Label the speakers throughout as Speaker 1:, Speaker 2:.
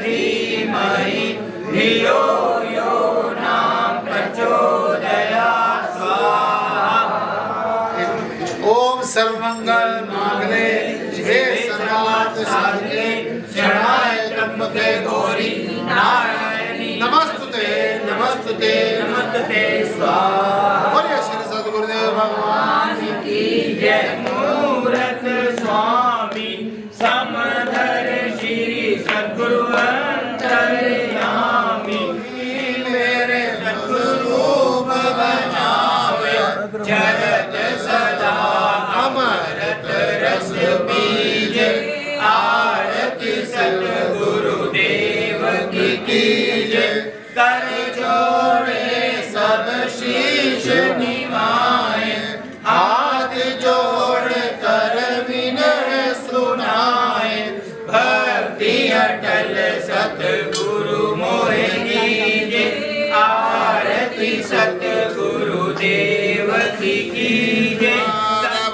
Speaker 1: धीमहि धियो यो न प्रचोदयात् स्वाहा।
Speaker 2: ओम सर्वमंगल मांगल्ये शिवे सर्वार्थ साधिके शरणाय त्र्यंबके गौरी नारायणी नमस्तुते नमस्तुते
Speaker 1: नमस्ते स्वाहा।
Speaker 2: बोलिए श्री सद्गुरुदेव भगवान
Speaker 1: की जय। मूर्त स्वामी समधर श्री सद्गुरु अंतर्यामी मेरे सद्गुरु बनावे चरत सदा अमृत रस बीज। आरती सद्गुरु देव की कीजे। कर जोड़े सब शीश निभाए। हाथ जोड़ कर विनय सुनाए। भक्ति अटल सतगुरु मोहे कीजे। आरती सतगुरु देव की कीजे।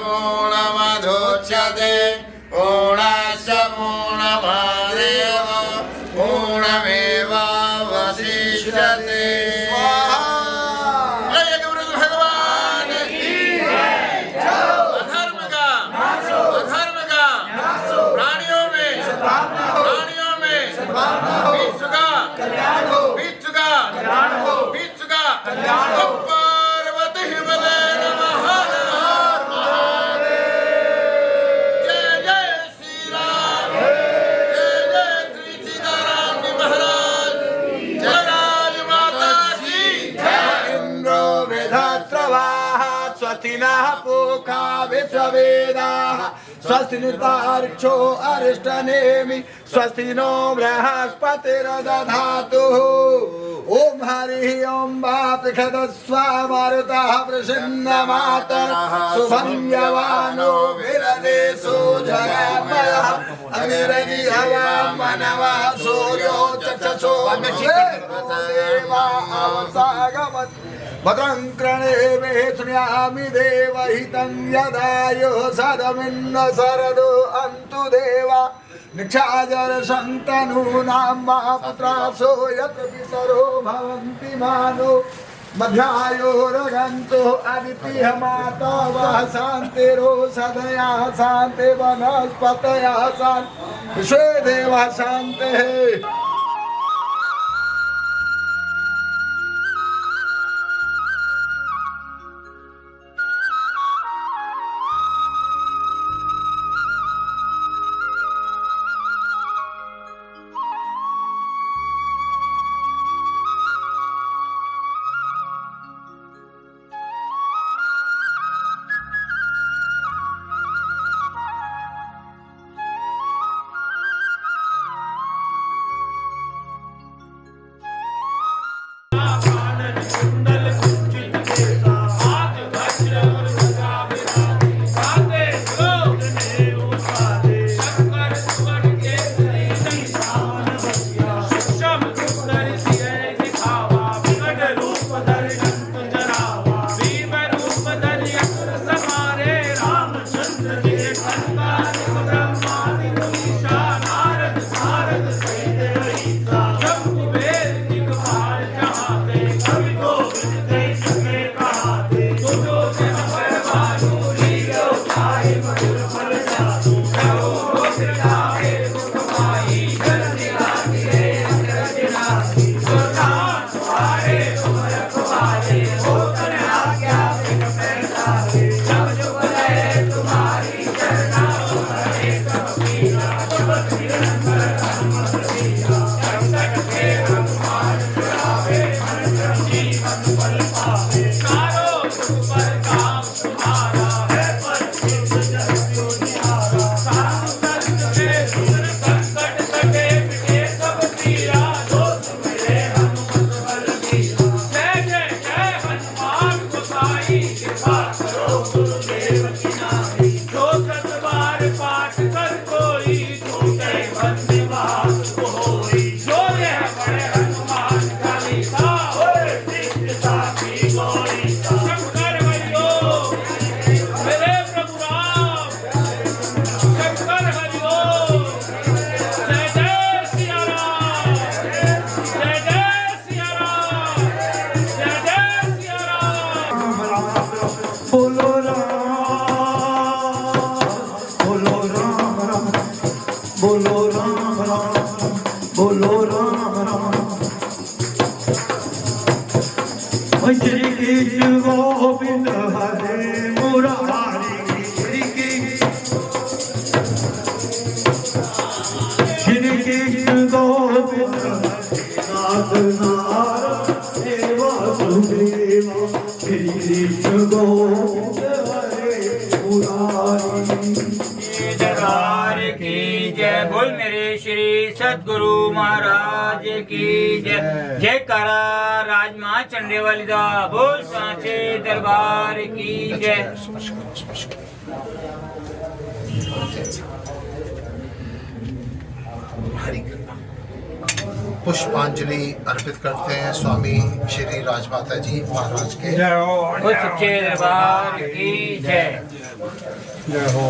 Speaker 2: पूर्णमधोच्यते पूर्णस्य पूर्णमादेव पूर्णमेवावशिष्यते।
Speaker 3: पोखा विश्ववेदाः स्वस्ति नितार्क्षो अरिष्टनेमि स्वस्ति नो बृहस्पतिर्दधातु। ओम हरि ओम वापृषदस्वामरुतः प्रसन्नमातरः शुभं यवानो विरदेशो जगन्मयः अनिरजिहवा मनवासो यो चक्षसो देवा अवसागमत्। भद्रं कर्णेभिः शृणुयामि देवहितं यदायुः सदमिन्न शरदो अन्तु देवा। निक्षाजर सन्तनूनां मा पुत्रासो यत्र पितरो भवन्ति मानो। मध्यायो रगन्तो अदितिः माता वः शान्तिरो सदया शान्ति वनस्पतयः शान्ति विश्वे देवः शान्तिः।
Speaker 1: दरबार की जय। बोल मेरे श्री सतगुरु महाराज की जय। जय करा राजमा चंडे वाली दा। बोल सांचे दरबार की जय।
Speaker 2: पुष्पांजलि अर्पित करते हैं स्वामी श्री राजमाता जी महाराज के।
Speaker 1: बोल सच्चे दरबार की जय।
Speaker 3: जय हो।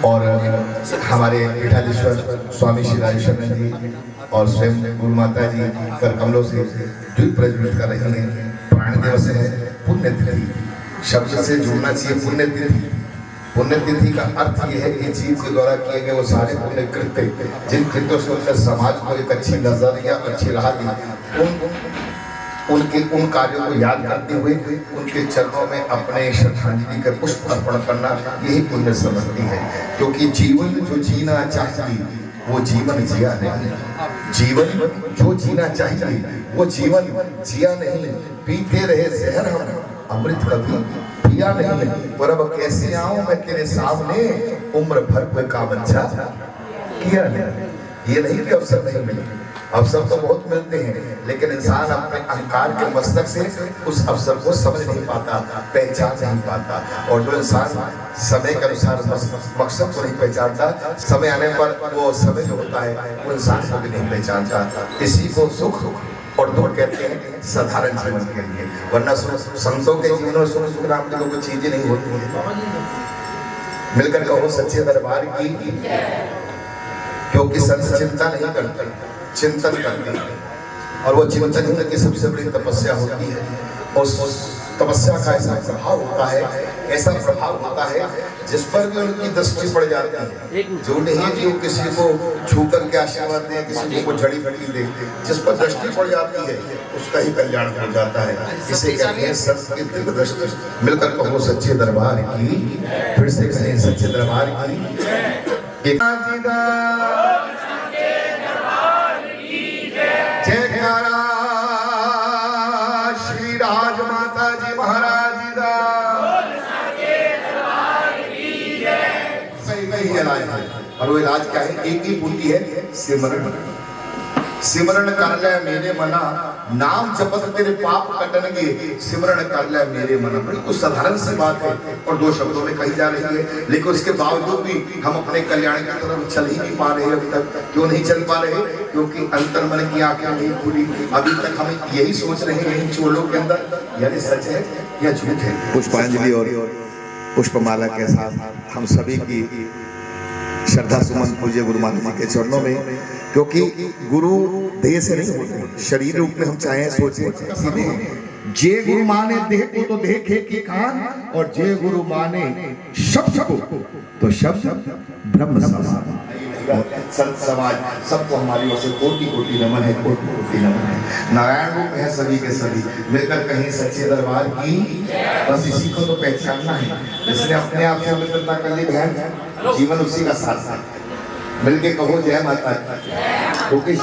Speaker 4: और हमारे पीठाधीश्वर स्वामी श्री राजेश्वर जी और स्वयं गुरु माता जी कर कमलों से द्वीप प्रज्वलित कर रही हैं। प्राण दिवस है, पुण्यतिथि शब्द से जुड़ना चाहिए। पुण्यतिथि, पुण्यतिथि का अर्थ यह है कि जीव के द्वारा किए गए वो सारे पुण्य कृत्य जिन कृत्यों से उनका समाज को एक अच्छी नजर या अच्छी राह दी, उन कार्यों को याद करते हुए उनके चरणों में अपने श्रद्धांजलि का पुष्प अर्पण करना यही पुण्य समझती है। क्योंकि जीवन जो जीना चाहिए वो जीवन जिया नहीं, जीवन जो जीना चाहिए वो जीवन जिया नहीं। पीते रहे जहर हम अमृत कभी पिया नहीं। और अब कैसे आऊं मैं तेरे सामने, उम्र भर कोई काम अच्छा किया नहीं। ये नहीं कि अवसर नहीं मिले, अवसर तो बहुत मिलते हैं, लेकिन इंसान अपने अहंकार के मस्तक से उस अवसर को समझ नहीं पाता, पहचान नहीं पाता। और जो इंसान समय के अनुसार मकसद को नहीं पहचानता, समय आने पर वो समय जो होता है वो इंसान को भी नहीं पहचानता। इसी को सुख और दुख कहते हैं साधारण जीवन के लिए। वरना संतों के जीवन में सुख सुख नाम की कोई चीजें नहीं होती है। मिलकर कहो सच्चे दरबार की, क्योंकि संत चिंता नहीं करते, चिंतन करते हैं। और वो चिंतन ही की सबसे बड़ी तपस्या होती है। उस तपस्या का ऐसा प्रभाव होता है, ऐसा प्रभाव होता है जिस पर भी उनकी दृष्टि पड़ जाती है। जो नहीं कि वो किसी को छू करके आशीर्वाद दे, किसी को जड़ी बड़ी दे, जिस पर दृष्टि पड़ जाती है उसका ही कल्याण हो जाता है। इसे कहते हैं संत की दिव्य दृष्टि। मिलकर कहो सच्चे दरबार की, फिर से कहें सच्चे दरबार की। जयकारा श्री राजमाता जी महाराज दा। सही इलाज है। और वो इलाज क्या है? एक ही बूटी है, सिमरन। सिमरन कर ले मेरे मना, नाम जपत तेरे पाप कटनगे। सिमरन कर ले मेरे मना, बिल्कुल साधारण सी बात है और दो शब्दों में कही जा रही है, लेकिन उसके बावजूद भी हम अपने कल्याण की तरफ चल ही नहीं पा रहे अभी तक। क्यों नहीं चल पा रहे? क्योंकि अंतर मन की आंखें नहीं खुली। अभी तक हम यही सोच रहे हैं इन चोलों के अंदर, यानी सच है या झूठ है।
Speaker 5: पुष्पांजलि और पुष्पमाला के साथ हम सभी की श्रद्धा सुमन पूज्य गुरु महाराज जी के चरणों में। क्योंकि गुरु देह से नहीं होते, शरीर रूप में हम चाहे सोचे। जे गुरु माने देह को तो देखे की कान, और जे गुरु माने शब्द को तो शब्द ब्रह्म समान।
Speaker 4: संत समाज सबको हमारी ओर से कोटि कोटि नमन है, कोटि कोटि नमन है। नारायण रूप है सभी के सभी। मिलकर कहीं सच्चे दरबार की, बस इसी को तो पहचानना है। जिसने अपने आप से मित्रता कर ली बहन, जीवन उसी का साथ साथ। मिलके कहो जय माता दी। क्योंकि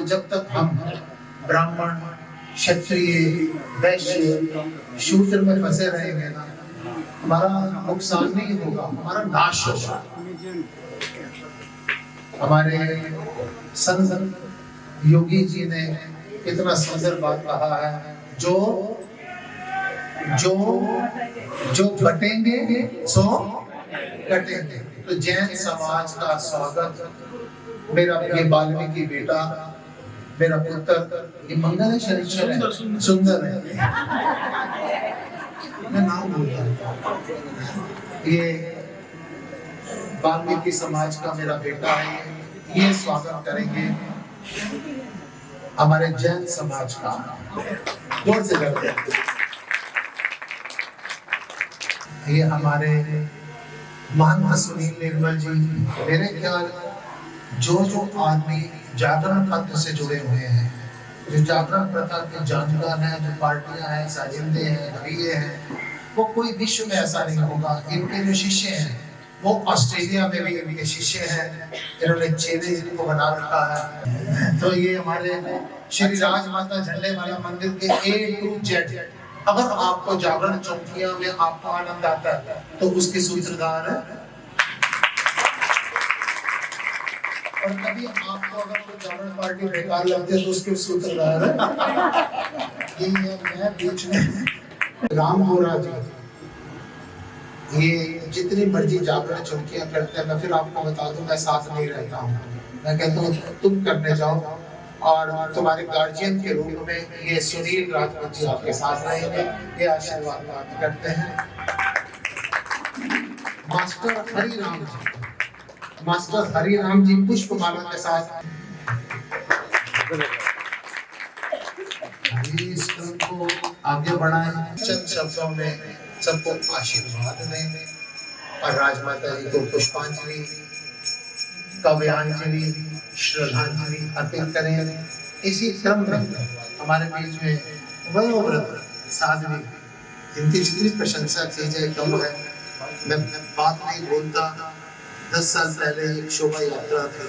Speaker 2: जब तक हम ब्राह्मण, क्षत्रिय, वैश्य, शूद्र में फंसे रहेंगे ना, हमारा नुकसान नहीं होगा, हमारा नाश होगा। हमारे संत योगी जी ने कितना सुंदर बात कहा है, जो जो जो बटेंगे सो कटेंगे। तो जैन समाज का स्वागत, मेरा ये वाल्मीकि बेटा, मेरा पुत्र, ये मंगल है, शरीर है, सुंदर है, मैं नाम भूल गया, ये वाल्मीकि समाज का मेरा बेटा है, ये स्वागत करेंगे हमारे जैन समाज का। जोर से करते हैं। ये हमारे महंत सुनील निर्मल जी, मेरे ख्याल जो आदमी जागरण पंथ से जुड़े हुए हैं, जो जागरण प्रथा के जानकार हैं, जो पार्टियां हैं, साजिंदे हैं, रवैये हैं, वो कोई विश्व में ऐसा नहीं होगा। इनके जो शिष्य हैं वो ऑस्ट्रेलिया में भी इनके शिष्य हैं, इन्होंने चेले जिनको बना रखा है। तो ये हमारे श्री राजमाता झंडे वाला मंदिर के A to Z, अगर आपको जागरण चौकिया में आपको आनंद आता है तो उसके सूत्रधार है। और कभी आपको अगर कोई जागरण पार्टी बेकार लगती है तो उसके सूत्रधार है। ये मैं बीच में राम गोरा जी, ये जितनी मर्जी जागरण चौकियां करते हैं, मैं फिर आपको बता दूं, मैं साथ नहीं रहता हूँ। मैं कहता हूँ तुम करने जाओ, और तुम्हारे गार्जियन के रूप में ये सुनील राजपूत जी आपके साथ रहेंगे, ये आशीर्वाद प्राप्त करते हैं। मास्टर हरिराम जी पुष्पमाला के साथ इस क्रम को आगे बढ़ाएं। चंद शब्दों में सबको आशीर्वाद दें और राजमाता जी को पुष्पांजलि, काव्यांजलि, श्रद्धांजलि अर्पित करें। इसी क्रम में हमारे बीच में वयोवृद्ध साध्वी, जिनकी जितनी प्रशंसा की जाए कम है। मैं बात नहीं बोलता। 10 साल पहले एक शोभा यात्रा थी,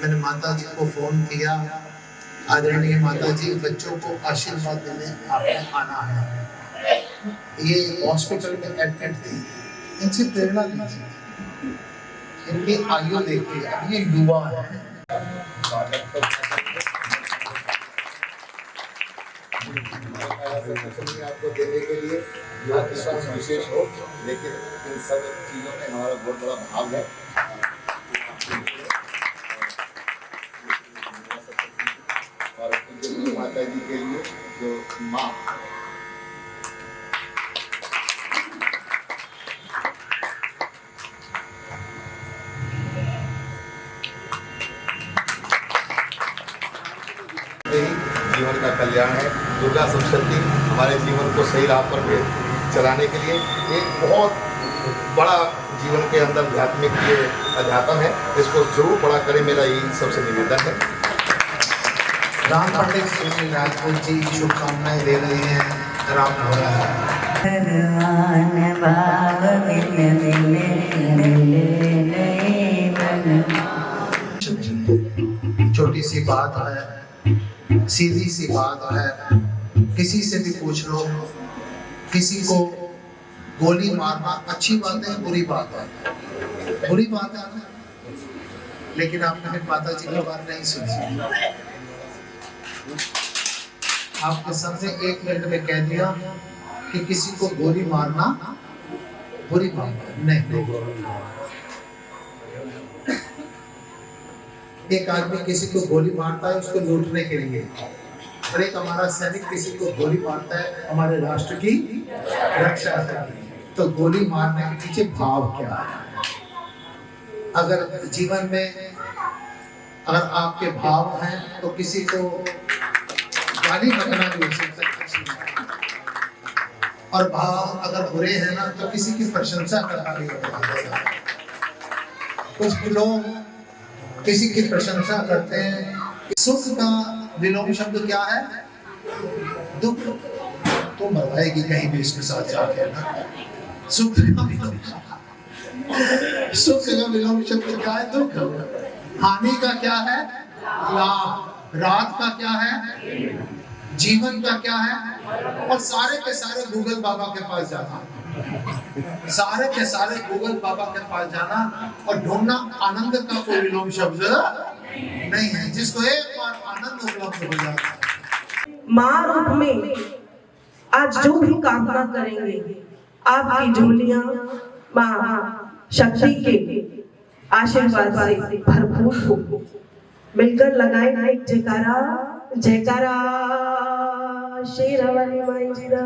Speaker 2: मैंने माता जी को फोन किया, आदरणीय माता जी, बच्चों को आशीर्वाद देने आपने आना है। ये हॉस्पिटल में एडमिट थी, इनसे प्रेरणा लीजिए, इनकी आयु देखिए, अब ये युवा है।
Speaker 4: आपको देने के लिए विश्वास विशेष हो, लेकिन इन सब चीजों में हमारा बहुत बड़ा भाग है। और माता जी के लिए जो माँ जीवन का कल्याण है। दुर्गा सप्तशती हमारे जीवन को सही राह पर चलाने के लिए एक बहुत बड़ा जीवन के अंदर आध्यात्मिक ये अध्यात्म है, इसको जरूर पढ़ा करें, मेरा यही सबसे निवेदन है।
Speaker 2: राम पंडित सुनील राजपूत जी शुभकामनाएं दे रहे हैं। राम छोटी सी बात है, सीधी सी बात है, किसी से भी पूछ लो, किसी को गोली मारना अच्छी बात है, बुरी बात है, बुरी बात है ना, लेकिन आपने फिर माता जी की बात नहीं सुनी। आपके सामने 1 मिनट में कह दिया कि किसी को गोली मारना बुरी बात है, नहीं। एक आदमी किसी को गोली मारता है उसको लूटने के लिए, और एक हमारा सैनिक किसी को गोली मारता है हमारे राष्ट्र की रक्षा के लिए। तो गोली मारने के पीछे भाव क्या है? अगर जीवन में अगर आपके भाव हैं तो किसी को गाली बकना भी हो सकता है, और भाव अगर बुरे हैं ना तो किसी की प्रशंसा करना भी हो सकता है। कुछ लोग किसी की प्रशंसा करते हैं। सुख का विलोम शब्द क्या है? दुख। तो मरवाएगी कहीं भी इसके साथ जाके ना। सुख का विलोम शब्द क्या है? दुख। हानि का क्या है? लाभ। रात का क्या है, जीवन का क्या है, और सारे के सारे गूगल बाबा के पास जाना, सारे के सारे गूगल बाबा के पास जाना और ढूंढना आनंद का कोई विलोम शब्द नहीं है, जिसको एक बार आनंद उपलब्ध हो जाता है।
Speaker 6: माँ रूप में आज जो भी कामना करेंगे आपकी झोलियां माँ शक्ति के आशीर्वाद से भरपूर हो। मिलकर लगाएं एक जयकारा, जयकारा शेरावाली माई जी दा।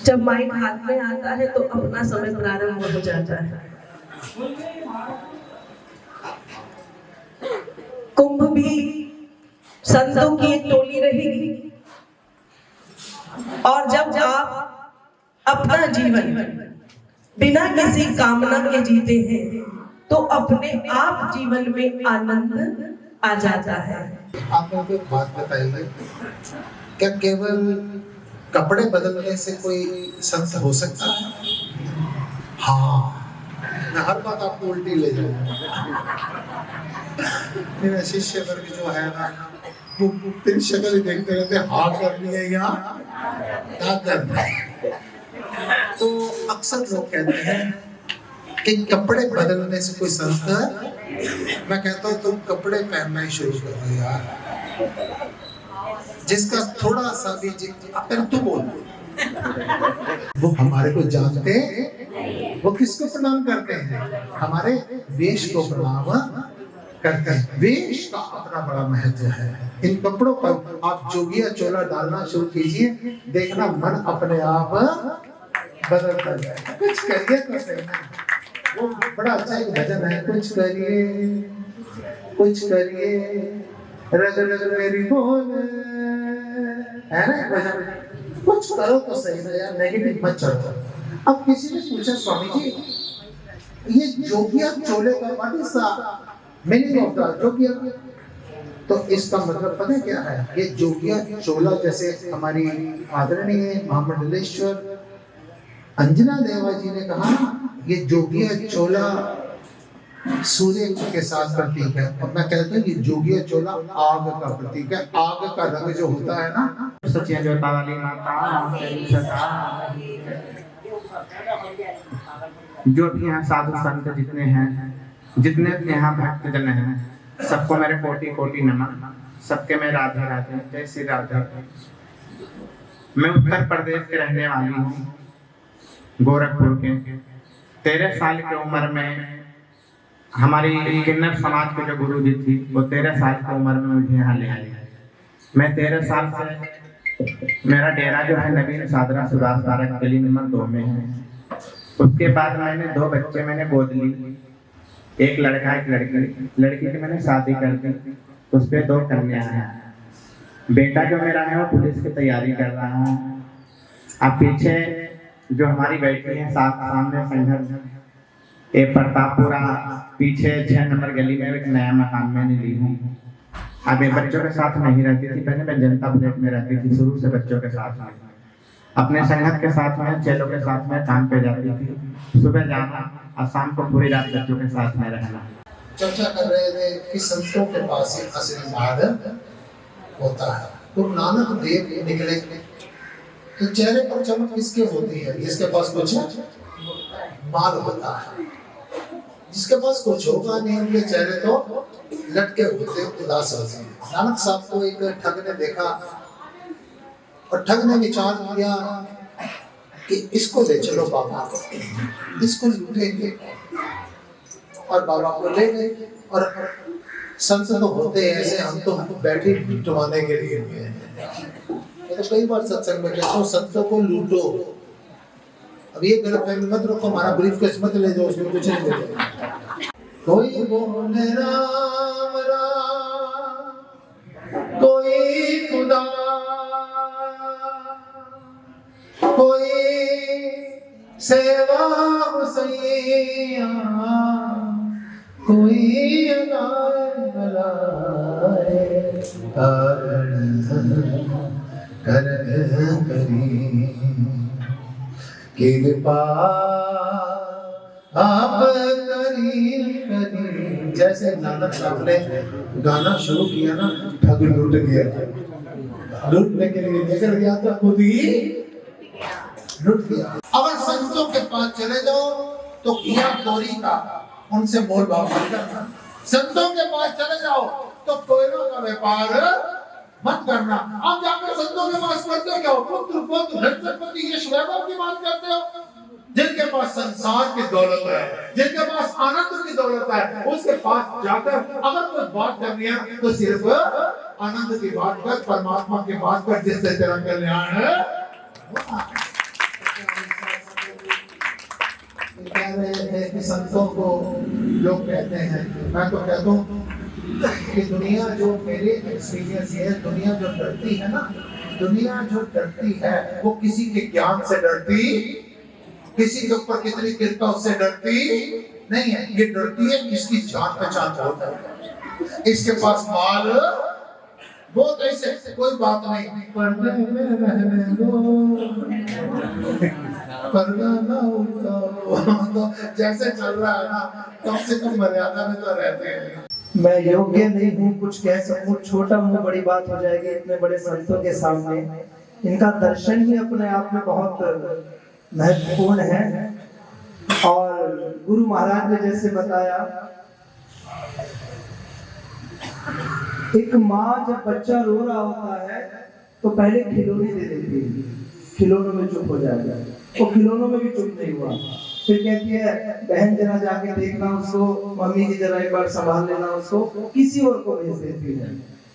Speaker 6: जब माइक हाथ में आता है तो अपना समय प्रारंभ हो जाता है। कुंभ भी संतों की एक टोली रहेगी, और जब आप अपना जीवन बिना किसी कामना के जीते हैं तो अपने आप जीवन में आनंद आ जाता है।
Speaker 2: आप लोग एक बात बताइए, क्या केवल कपड़े बदलने से कोई संत हो सकता है? हाँ, मैं हर बात आपको उल्टी ले जाऊंगा। मेरा शिष्य वर्ग जो है ना, वो तेरी शक्ल ही देखते रहते, हाँ करनी है या क्या करना है। तो अक्सर लोग कहते हैं कि कपड़े बदलने से कोई संत, मैं कहता हूँ तुम कपड़े पहनना ही शुरू कर दो यार। जिसका थोड़ा सा भी पहले तू बोल, वो हमारे को जानते, वो किसको प्रणाम करते हैं? हमारे वेश को प्रणाम करते हैं। वेश का अपना बड़ा महत्व है। इन कपड़ों पर आप जोगिया चोला डालना शुरू कीजिए, देखना मन अपने आप बदलता जाएगा। कुछ करिए तो सही ना। वो बड़ा अच्छा एक भजन है, कुछ करिए कुछ करिए रग रग मेरी बोल, है ना भजन? कुछ करो तो सही ना यार, नेगेटिव मत चलो। अब किसी ने पूछा, स्वामी जी ये जोगिया चोले का what is the meaning of the jogiya? तो इसका मतलब पता है क्या है? ये जोगिया चोला, जैसे हमारी आदरणीय महामंडलेश्वर अंजना देवा जी ने कहा, ये जोगिया चोला सूर्य के साथ प्रतीक है, और मैं कहता हूँ ये जोगिया चोला आग का प्रतीक है। आग का रंग जो होता है ना,
Speaker 3: सचिया जोता वाली माता तेरी सदा। जो भी यहाँ साधु संत जितने हैं, जितने यहाँ भक्तजन हैं, सबको मेरे कोटि कोटि नमन। सबके मैं राधे राधे, जय श्री राधे। मैं उत्तर प्रदेश के रहने वाली हूँ, गोरखपुर के। 13 साल की उम्र में हमारी किन्नर समाज के जो गुरु जी थी, वो 13 साल की उम्र में मुझे यहाँ ले आई। मैं 13 साल से, मेरा डेरा जो है नवीन सादरा सुभाष पार्क गली नंबर 2 में है। उसके बाद मैंने 2 बच्चे मैंने गोद ली, एक लड़का एक लड़की। लड़की की मैंने शादी कर दी, उस पर 2 कन्या हैं। बेटा जो मेरा है वो पुलिस की तैयारी कर रहा है। अब पीछे जो हमारी बेटी है सामने संघर्ष, एक प्रतापपुरा पीछे 6 नंबर गली में एक नया मकान मैंने ली हूँ। अब ये बच्चों के साथ नहीं रहती थी, पहले मैं जनता प्लेट में रहती थी शुरू से बच्चों के साथ में। अपने संगत के साथ में, चेलों के साथ में काम पे जाती थी। सुबह जाना और शाम को पूरी रात बच्चों के साथ में रहना।
Speaker 2: चर्चा कर रहे थे कि संतों के पास ही आशीर्वाद होता है। तो नानक देव निकले तो चेहरे पर चमक किसके होती है? जिसके पास कुछ माल होता है। जिसके पास कुछ होगा नहीं, उनके चेहरे तो लटके होते, उदास होते हैं। नानक साहब को एक ठग ने देखा और ठग ने विचार किया कि इसको ले चलो बाबा को, इसको लूटेंगे। और बाबा को ले गए। और संत तो होते हैं ऐसे, हम तो बैठे लुटवाने के लिए हुए हैं। तो कई बार सत्संग में कहता हूँ, संतों को लूटो। अब ये गलतफहमी मत रखो, हमारा ब्रीफकेस मत ले जाओ, उसमें कुछ नहीं ले। कोई बोले राम राम, कोई खुदा, कोई सेवा हुसैया, कोई अगार गलाए, कर करी कृपा आप करी करी। जैसे नानक साहब ने गाना शुरू किया ना, ठग लूट गया, लूटने के लिए लेकर गया था, खुद ही लूट गया। अगर संतों के पास चले जाओ तो किया चोरी का उनसे मोल भाव मत करना। संतों के पास चले जाओ तो कोयलों का व्यापार मत करना। आप जाकर संतों के पास करते हो क्या? पुत्र पुत्र धनपति यश वैभव की बात करते हो। जिनके पास संसार की दौलत है, जिनके पास आनंद की दौलत है, उसके पास जाकर अगर कोई बात करनी है तो सिर्फ आनंद की बात कर, परमात्मा की बात कर, जिससे तेरा कल्याण है। कह रहे हैं कि संतों को लोग कहते हैं, मैं तो कहता हूँ कि दुनिया जो मेरे एक्सपीरियंस है, दुनिया जो डरती है ना, दुनिया जो डरती है वो किसी के ज्ञान से डरती, किसी के ऊपर कितनी कृपा उससे डरती नहीं है। ये डरती है इसकी जान पहचान बहुत है, इसके पास माल बहुत, ऐसे कोई बात नहीं, पर्दे में रहने दो, पर्दा ना उठाओ, तो जैसे चल रहा है ना, कम से कम मर्यादा में तो रहते हैं।
Speaker 7: मैं योग्य नहीं हूँ कुछ कह सकूं, छोटा मुंह बड़ी बात हो जाएगी इतने बड़े संतों के सामने। इनका दर्शन ही अपने आप में बहुत महत्वपूर्ण है। और गुरु महाराज ने जैसे बताया, एक माँ जब बच्चा रो रहा होता है तो पहले खिलौने दे देती है, खिलौनों में चुप हो जाएगा, वो खिलौनों में भी चुप नहीं हुआ, फिर कहती है बहन जरा जाके देखना उसको, मम्मी जी जरा एक बार संभाल लेना उसको, किसी और को भेज देती है।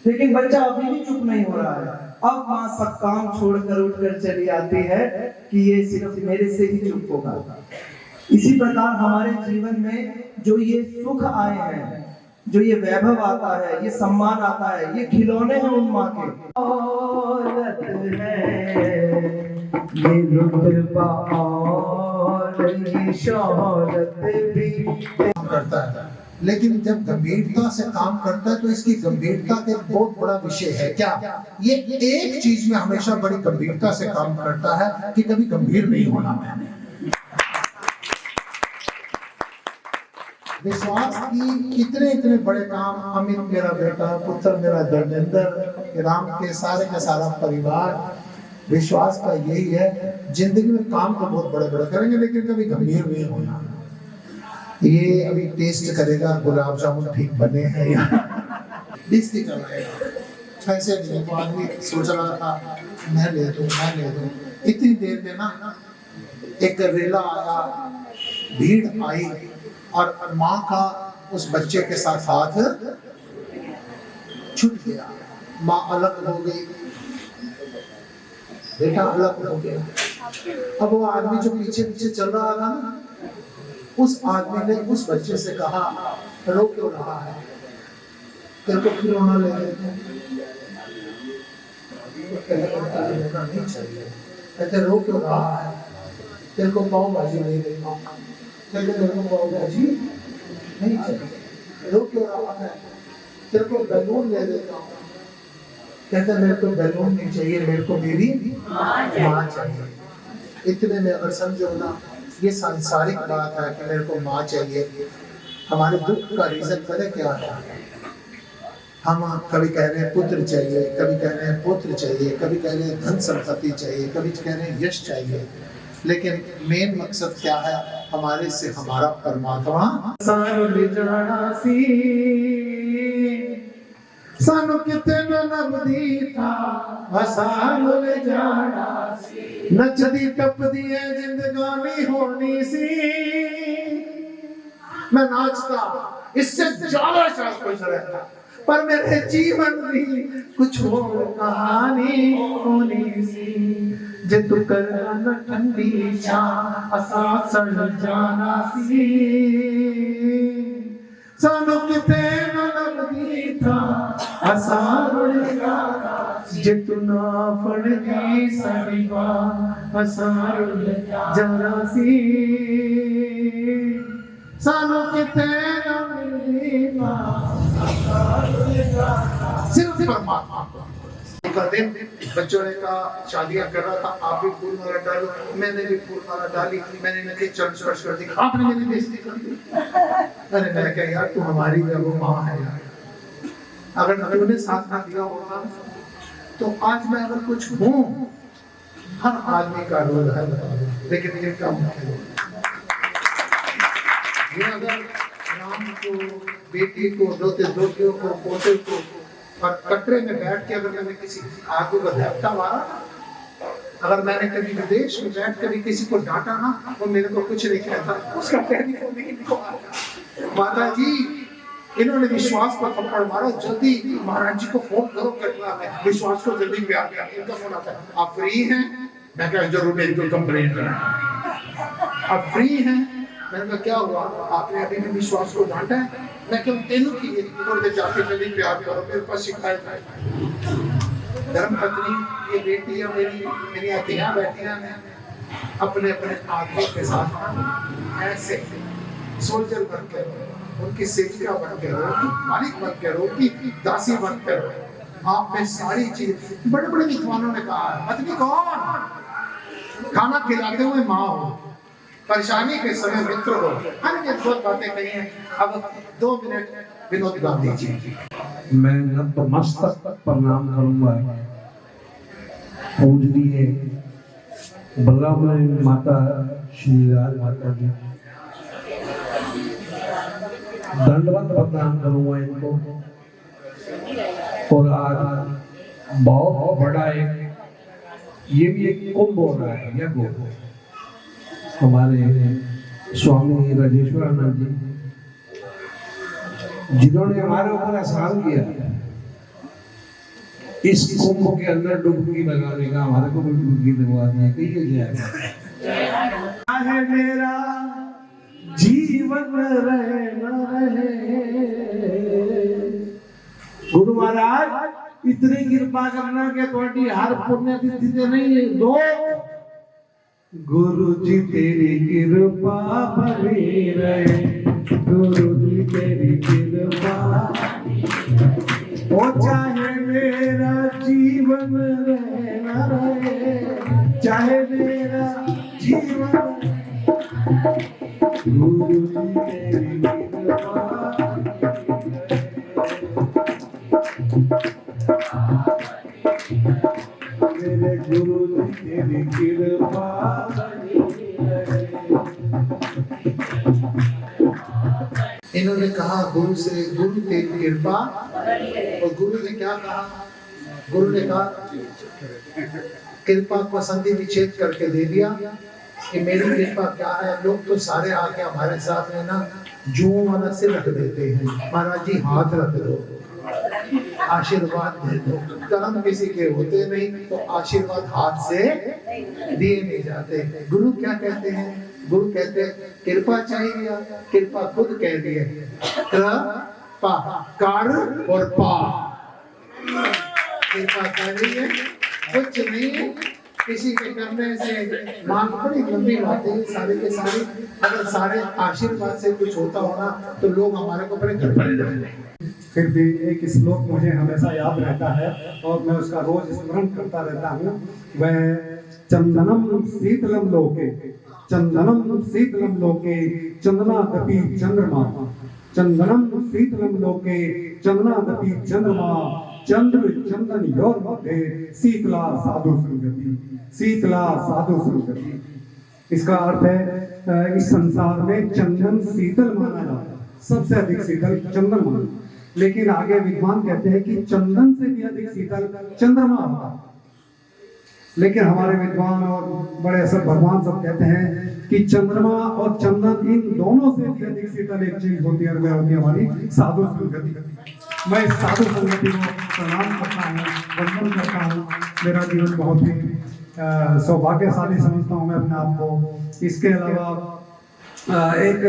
Speaker 7: लेकिन बच्चा अभी भी चुप नहीं हो रहा है। अब माँ सब काम छोड़कर उठकर चली आती है कि ये सिर्फ मेरे से ही चुप होगा। इसी प्रकार हमारे जीवन में जो ये सुख आए हैं, जो ये वैभव आता है, ये सम्मान आता है, ये खिलौने हैं उन माँ के। औरत है ये रुतबा और ये शौहरत भी
Speaker 2: करता है, लेकिन जब गंभीरता से काम करता है तो इसकी गंभीरता का एक बहुत बड़ा विषय है। क्या ये एक चीज में हमेशा बड़ी गंभीरता से काम करता है कि कभी गंभीर नहीं होना। विश्वास की कितने इतने बड़े काम, अमित मेरा बेटा, पुत्र मेरा धर्मेंद्र, राम के सारा परिवार, विश्वास का यही है। जिंदगी में काम तो बहुत बड़े बड़े करेंगे लेकिन कभी गंभीर नहीं होना। ये अभी टेस्ट करेगा गुलाब जामुन ठीक बने हैं या डिस्टी कर रहेगा। ऐसे नहीं तो आदमी सोच रहा था मैं ले दूं। इतनी देर में ना एक रेला आया, भीड़ आई और माँ का उस बच्चे के साथ हाथ छूट गया। माँ अलग हो गई, बेटा अलग हो गया। अब वो आदमी जो पीछे पीछे चल रहा था ना, उस आदमी ने उस बच्चे से कहा रो क्यों रहा है, तेरे को खिलौना ले देते हैं। नहीं चाहिए। कहते रो क्यों रहा है, तेरे को पाव भाजी नहीं देता, तेरे को पाव भाजी नहीं चाहिए। रो क्यों रहा है, तेरे को बैलून ले देता हूँ। कहते मेरे को बैलून नहीं चाहिए, मेरे को मेरी माँ चाहिए। इतने में अगर समझो ना, ये सांसारिक बात है कि मेरे को माँ चाहिए। हमारे दुख का रीजन पता क्या है? हम कभी कह रहे हैं पुत्र चाहिए, कभी कह रहे हैं पुत्र चाहिए, कभी कह रहे हैं धन संपत्ति चाहिए, कभी कह रहे हैं यश चाहिए, लेकिन मेन मकसद क्या है? हमारे से हमारा परमात्मा सानू किते न लभदी था, हसानू ले जाना सी, नचदी टपदी है जिंदगानी होनी सी। मैं नाचता, इससे ज्यादा शायद कुछ रहता, पर मेरे जीवन भी कुछ और कहानी होनी सी। जे तू करना न ठंडी छा, असा सड़ जाना सी। सानू किते न लभदी था, असा रुड़ जाना सी। जे तू ना फड़दी सड़ीवा, असा रुड़ जाना सी। सानू किते न मिलदी था, सिर्फ परमात्मा को। दिन बच्चों ने कहा शादियां कर रहा था, आप भी फूल माला डालो, मैंने भी फूल माला डाली, मैंने इनके चरण स्पर्श कर दी, आपने मेरी बेइज्जती कर दी। अरे मैं क्या यार, तू हमारी वो माँ है यार, अगर तूने साथ ना दिया होता तो आज मैं अगर कुछ हूँ, हर आदमी का रोल है, लेकिन ये क्या मुख्य रोल ये अगर राम को, बेटी को, दोतियों को, पोते को और कटरे में बैठ के अगर मैंने किसी आगू का झपटा मारा, अगर मैंने कभी विदेश में बैठ कभी किसी को डांटा ना, वो मेरे को कुछ नहीं कहता, उसका टेलीफोन नहीं आता, माता जी इन्होंने विश्वास पर थप्पड़ मारा, जल्दी महाराज जी को फोन करो, कटरा में विश्वास को जल्दी प्यार किया, इनका फोन आता है, आप फ्री हैं? मैं क्या जरूर नहीं, इनको कंप्लेंट करना, आप फ्री हैं? मैंने कहा क्या हुआ, आपने अभी भी विश्वास को डांटा है? मैं क्यों तेनू की थोड़ी देर जाके जल्दी प्यार करो, मेरे पास शिकायत है। धर्म पत्नी ये बेटी या मेरी अतियां बैठियां हैं, अपने अपने आदमी के साथ ऐसे सोल्जर बन के रहो, उनकी सेविका बन के रहो, उनकी मालिक बन के रहो, उनकी दासी बन के रहो। आप में सारी चीज, बड़े बड़े विद्वानों ने कहा है, पत्नी कौन? खाना खिलाते हुए माँ हो, परेशानी के समय मित्र हो। अन्य बहुत बातें कही हैं। अब 2 मिनट विनोद गांधी जी।
Speaker 7: मैं नतमस्तक प्रणाम करूंगा पूजनीय बलराम माता श्री राज माता जी, दंडवत प्रणाम करूंगा इनको। और आज बहुत बड़ा ये भी एक कुंभ हो रहा है, यज्ञ हमारे स्वामी राजेश्वरानंद जी जिन्होंने हमारे ऊपर एहसान किया, इस कुंभ के अंदर डुबकी लगाने का हमारे को डुबकी लगवा दिया। कहिए जय है मेरा जीवन रहे न रहे। गुरु महाराज इतनी कृपा करना के थोड़ी हर पुण्य तिथि से नहीं दो। गुरु जी तेरी कृपा बनी रहे, गुरु जी तेरी कृपा, ओ चाहे मेरा जीवन रहे न रहे, चाहे मेरा जीवन, गुरु जी तेरी कृपा, मेरे गुरु जी तेरी कृपा।
Speaker 2: इन्होंने कहा गुरु से, गुरु तेरी कृपा, और गुरु ने क्या कहा? गुरु ने कहा कृपा को संधि विच्छेद करके दे दिया कि मेरी कृपा क्या है। लोग तो सारे आके हमारे साथ में ना जुओं वाला सिर रख देते हैं, महाराज जी हाथ रख दो, आशीर्वाद दे दो। कर्म किसी के होते नहीं तो आशीर्वाद हाथ से दिए नहीं जाते। गुरु क्या कहते हैं? गुरु कहते हैं कृपा चाहिए, कृपा खुद कह दिए, कृपा कर और पा। कृपा चाहिए, कुछ नहीं है किसी के करने से। मांग बड़ी लंबी बातें हैं सारे के सारे, अगर सारे आशीर्वाद से कुछ होता होना तो लोग हमारे को अपने घर पर जाते।
Speaker 7: फिर भी एक श्लोक मुझे हमेशा याद रहता है और मैं उसका रोज स्मरण करता रहता हूँ। वह चंदनम शीतलम लोके, चंदनम शीतलम लोके चंदनादपि चंद्रमा, चंदनम शीतलम लोके चंदनादपि चंद्रमा, चंद्र चंदन योर मध्य शीतला साधु संगति, शीतला साधु संगति। इसका अर्थ है इस संसार में चंदन शीतल माना जाता है, सबसे अधिक शीतल चंदन माना, लेकिन आगे विद्वान कहते हैं कि चंदन से भी अधिक शीतल चंद्रमा होता है। लेकिन हमारे विद्वान और बड़े सब भगवान सब कहते हैं कि चंद्रमा और चंदन इन दोनों से भी अधिक शीतल एक चीज होती है, वह होती है हमारी साधु संगति। मैं इस साधु संगति को प्रणाम करता हूँ, वंदन करता हूँ। मेरा जीवन बहुत ही सौभाग्यशाली समझता हूँ मैं अपने आप को। इसके अलावा एक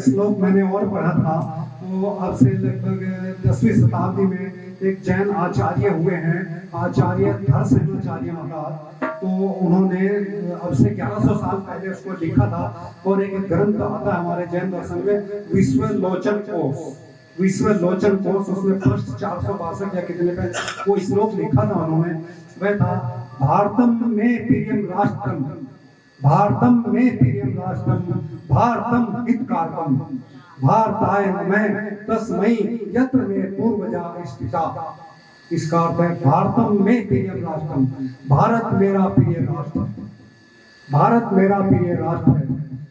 Speaker 7: श्लोक मैंने और पढ़ा था, वो अब से लगभग 10वीं शताब्दी में एक जैन आचार्य हुए हैं, आचार्य धर्मसेनाचार्य महाराज। तो उन्होंने अब से 1100 साल पहले उसको लिखा था और एक ग्रंथ आता है हमारे जैन दर्शन में, विश्वलोचन कोश, विश्वलोचन कोश। उसमें फर्स्ट 462 या कितने पे वो श्लोक लिखा था उन्होंने। वह था भारतम में प्रियम राष्ट्रम, भारतम में प्रियम राष्ट्रम, भारतम हितकारकम। भारताय नमः तस्मै यत्र मे पूर्वजा स्थिता। इसका अर्थ है भारतम में प्रिय राष्ट्रम, भारत मेरा प्रिय राष्ट्र है, भारत मेरा प्रिय राष्ट्र है।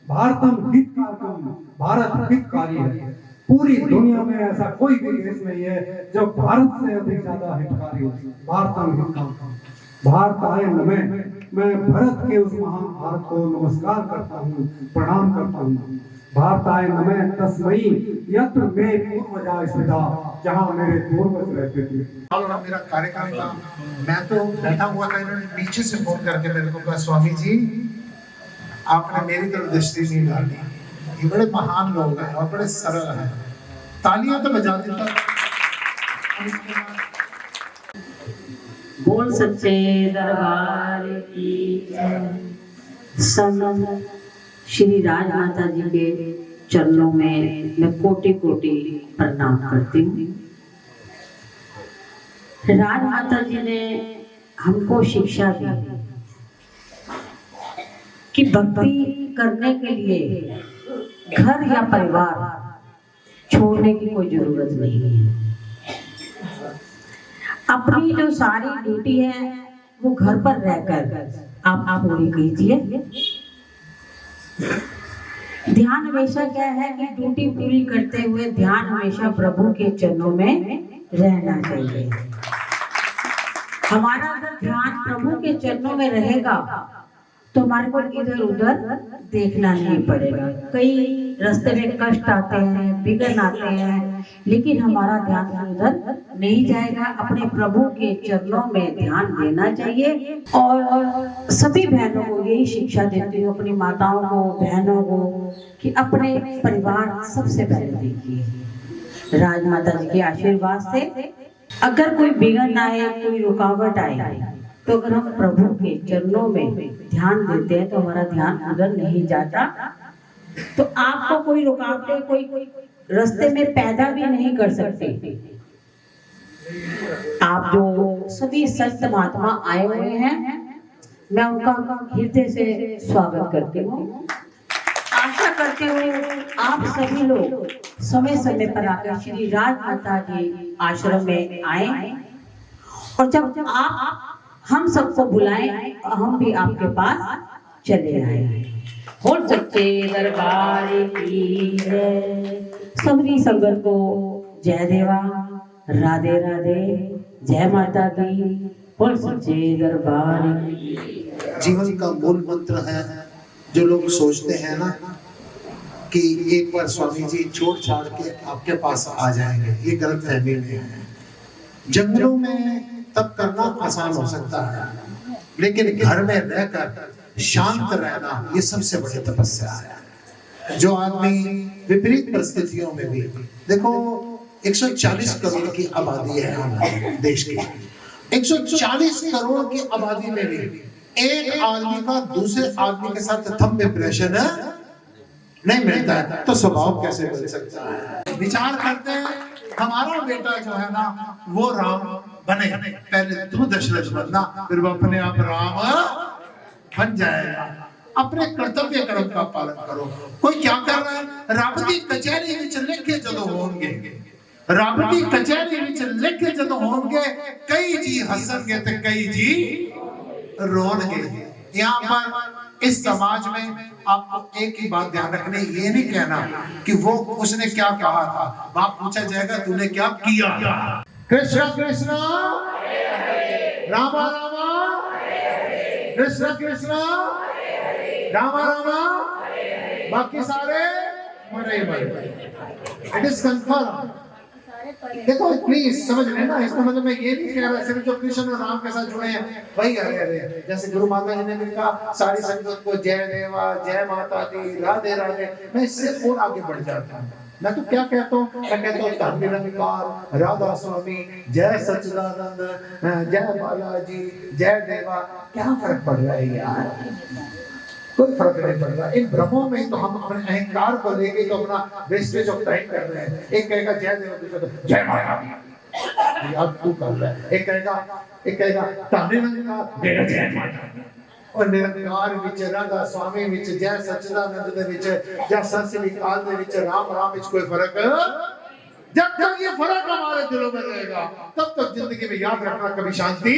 Speaker 7: भारतम हितकारकम, भारत हितकारी है। पूरी दुनिया में ऐसा कोई भी देश नहीं है जो भारत से अधिक ज्यादा हितकारी हो। भारतम हितकारकम, भारताय नमः। मैं भारत के उस महान भारत को नमस्कार करता हूँ, प्रणाम करता हूँ। भारताय नमः तस्मै यत्र मे पूर्वजा स्थिता, जहाँ मेरे पूर्वज रहते थे।
Speaker 2: और मेरा कार्यक्रम था, मैं तो बैठा हुआ था, इन्होंने पीछे से फोन करके मेरे को कहा, स्वामी जी आपने मेरी तरफ दृष्टि नहीं डाली। ये बड़े महान लोग हैं और बड़े सरल हैं, तालियां तो बजा देता।
Speaker 8: बोल सच्चे दरबार की जय। सब श्री राजमाता जी के चरणों में मैं कोटि कोटि प्रणाम करती हूँ। राजमाता जी ने हमको शिक्षा दी कि भक्ति करने के लिए घर या परिवार छोड़ने की कोई जरूरत नहीं है। अपनी जो सारी ड्यूटी है वो घर पर रहकर आप पूरी कीजिए। ध्यान हमेशा क्या है कि ड्यूटी पूरी करते हुए ध्यान हमेशा प्रभु के चरणों में रहना चाहिए। हमारा अगर ध्यान प्रभु के चरणों में रहेगा तो हमारे को इधर उधर देखना नहीं पड़ेगा। कई रास्ते में कष्ट आते हैं, विघ्न आते हैं, लेकिन हमारा ध्यान उधर नहीं जाएगा। अपने प्रभु के चरणों में ध्यान देना चाहिए। और सभी बहनों को यही शिक्षा देती हूँ, अपनी माताओं को, बहनों को, कि अपने परिवार सबसे पहले देखिए। राजमाता जी के आशीर्वाद से अगर कोई विघ्न आए, कोई रुकावट आए, तो अगर हम प्रभु के चरणों में ध्यान देते हैं तो हमारा ध्यान उधर नहीं जाता। तो आपको कोई रुकावटें, कोई रास्ते में पैदा भी नहीं कर सकते। आप जो सभी संत महात्मा आए हुए हैं, मैं उनका हृदय से स्वागत करती हूँ। आशा करते हुए आप सभी लोग समय समय पर आकर श्री राजमाता जी आश्रम में आए, और जब आप हम सबको बुलाएं हम भी आपके पास चले आए। बोल सच्चे दरबार की जय। सभी संगत को जय देवा, राधे राधे, जय माता दी। बोल सच्चे दरबार की।
Speaker 2: जीवन का मूल मंत्र है, जो लोग सोचते हैं ना कि एक बार स्वामी जी छोड़ छाड़ के आपके पास आ जाएंगे, ये गलत फहमी में है। जंगलों में तप करना आसान हो सकता है, लेकिन घर में रहकर शांत रहना ये सबसे बड़ी तपस्या है। जो आदमी विपरीत परिस्थितियों में भी, देखो 140 करोड़ की आबादी है हमारे देश की, 140 करोड़ की आबादी में भी एक आदमी का दूसरे आदमी के साथ थंब इंप्रेशन नहीं मिलता है, तो स्वभाव कैसे मिल सकता है? विचार करते हैं हमारा बेटा जो है ना वो राम बने, पहले तू दशरथ बनना, फिर वो अपने आप राम बन जाएगा। अपने कर्तव्य कर्म का पालन करो। कोई क्या कर रहा है? रब की कचहरी विच लिखे जदों होंगे, रब की कचहरी विच लिखे जदों होंगे, कई जी हंसणगे ते कई जी रोणगे। यहाँ पर इस समाज में आपको एक ही बात ध्यान रखनी, ये नहीं कहना कि वो उसने क्या कहा था, बाप पूछा जाएगा तूने क्या किया। कृष्ण कृष्ण रामा रामा, कृष्ण कृष्ण रामा रामा, बाकी सारे मरे मरे। It is confirm. देखो प्लीज समझ लेना, इसका मतलब मैं ये नहीं कह रहा सिर्फ जो कृष्ण और राम के साथ जुड़े हैं वही कह रहे हैं। जैसे गुरु माता जी ने भी कहा सारी संगत को जय देवा, जय माता दी, राधे राधे। मैं इससे और आगे बढ़ जाता हूँ। मैं तो क्या कहता हूँ, मैं कहता हूँ धन निरंकार, राधा स्वामी, जय सच्चिदानंद, जय बालाजी, जय देवा। क्या फर्क पड़ रहा है यार? कोई फर्क नहीं पड़ रहा। इन भ्रमों में तो हम अपने अहंकार को लेके तो अपना वेस्टेज ऑफ टाइम कर रहे हैं। एक कहेगा जय देव, दूसरा जय माता दी, अब तू कर रहा है। एक कहेगा ताने लगेगा जय माता, और निरंकार विच राधा स्वामी विच जय सच्चिदानंद दे विच या सत श्री अकाल दे विच राम राम विच कोई फर्क जब तक ये फर्क हमारे दिलों में रहेगा तब तक जिंदगी में याद रखना कभी शांति।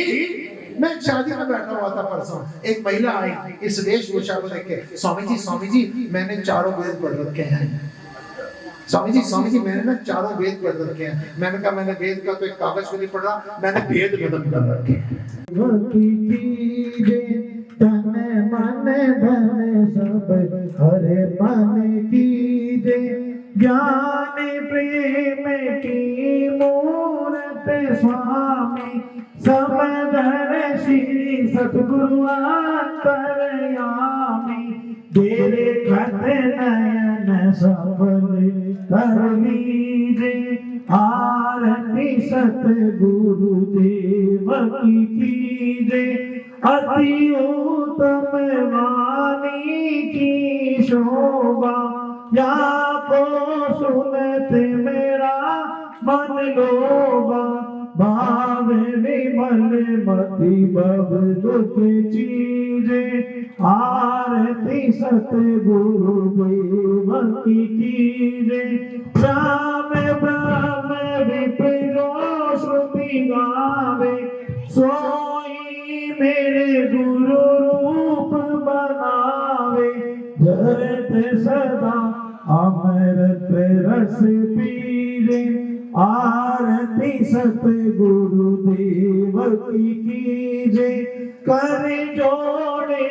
Speaker 2: मैं एक शादी में बैठा हुआ था परसों, एक महिला आई इस वेशभूषा को देख के, स्वामी जी मैंने चारों वेद पढ़ रखे हैं। स्वामी जी मैंने ना चारों वेद पढ़ रखे हैं। मैंने कहा मैंने वेद का तो एक कागज को नहीं पढ़ रहा, मैंने वेद खत्म कर रखे हैं।
Speaker 7: तन मन धन सब हरे मन कीजे, ज्ञान प्रेम की मूरत स्वामी, समदर श्री सतगुरु अंतरयामी, तेरे खत नयन सफल कर लीजे, आरती सतगुरु देव की कीजे, अति उत्तम वाणी की शोभा, या को सुनत मेरा मन लोभा, भाव विमल मति बब दुख चीजे, आरती सतगुरु देव की कीजे, श्याम ब्रह्म विप्रो श्रुति गावे, सोई मेरे गुरु रूप बनावे, जरत सदा अमृत रस पीरे, आरती सतगुरु देव की कीजे, कर जोड़े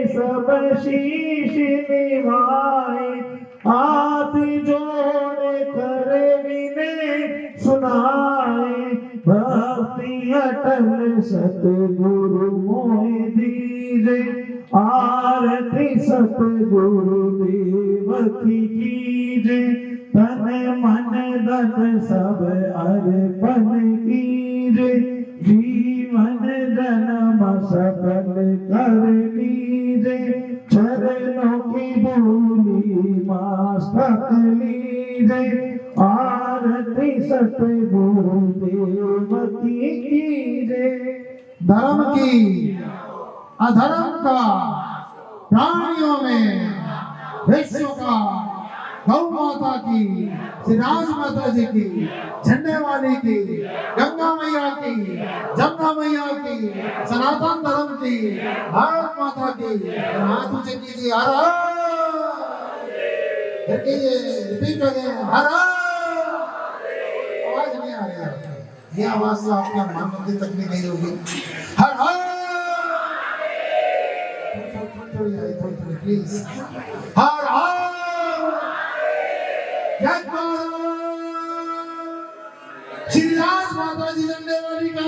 Speaker 7: सब शीश निभाए, हाथ जोड़े कर विनय सुनाए, भक्ति अटल सतगुरु मोहि दीजे, आरती सतगुरु देव की कीजे, तन मन धन सब अर्पण कीजे, जीवन जन्म सफल कर लीजे, चरणों की धूलि मस्तक लीजे, आरती सतगुरु देव की कीजे। धर्म की अधर्म का, प्राणियों में विश्व का, गौ माता की, श्री राज माता जी की, झंडे वाली की, गंगा मैया की, जमुना मैया की, सनातन धर्म की, भारत माता की, हाथ ऊंचे कीजिए, हर रिपीट करें, हर आवाज नहीं आ रही है, ये आवाज से आपका मन मंदिर तक भी नहीं होगी। हर हर थोड़ी प्लीज, हर हर श्री राज माता जी झंडे वाली का।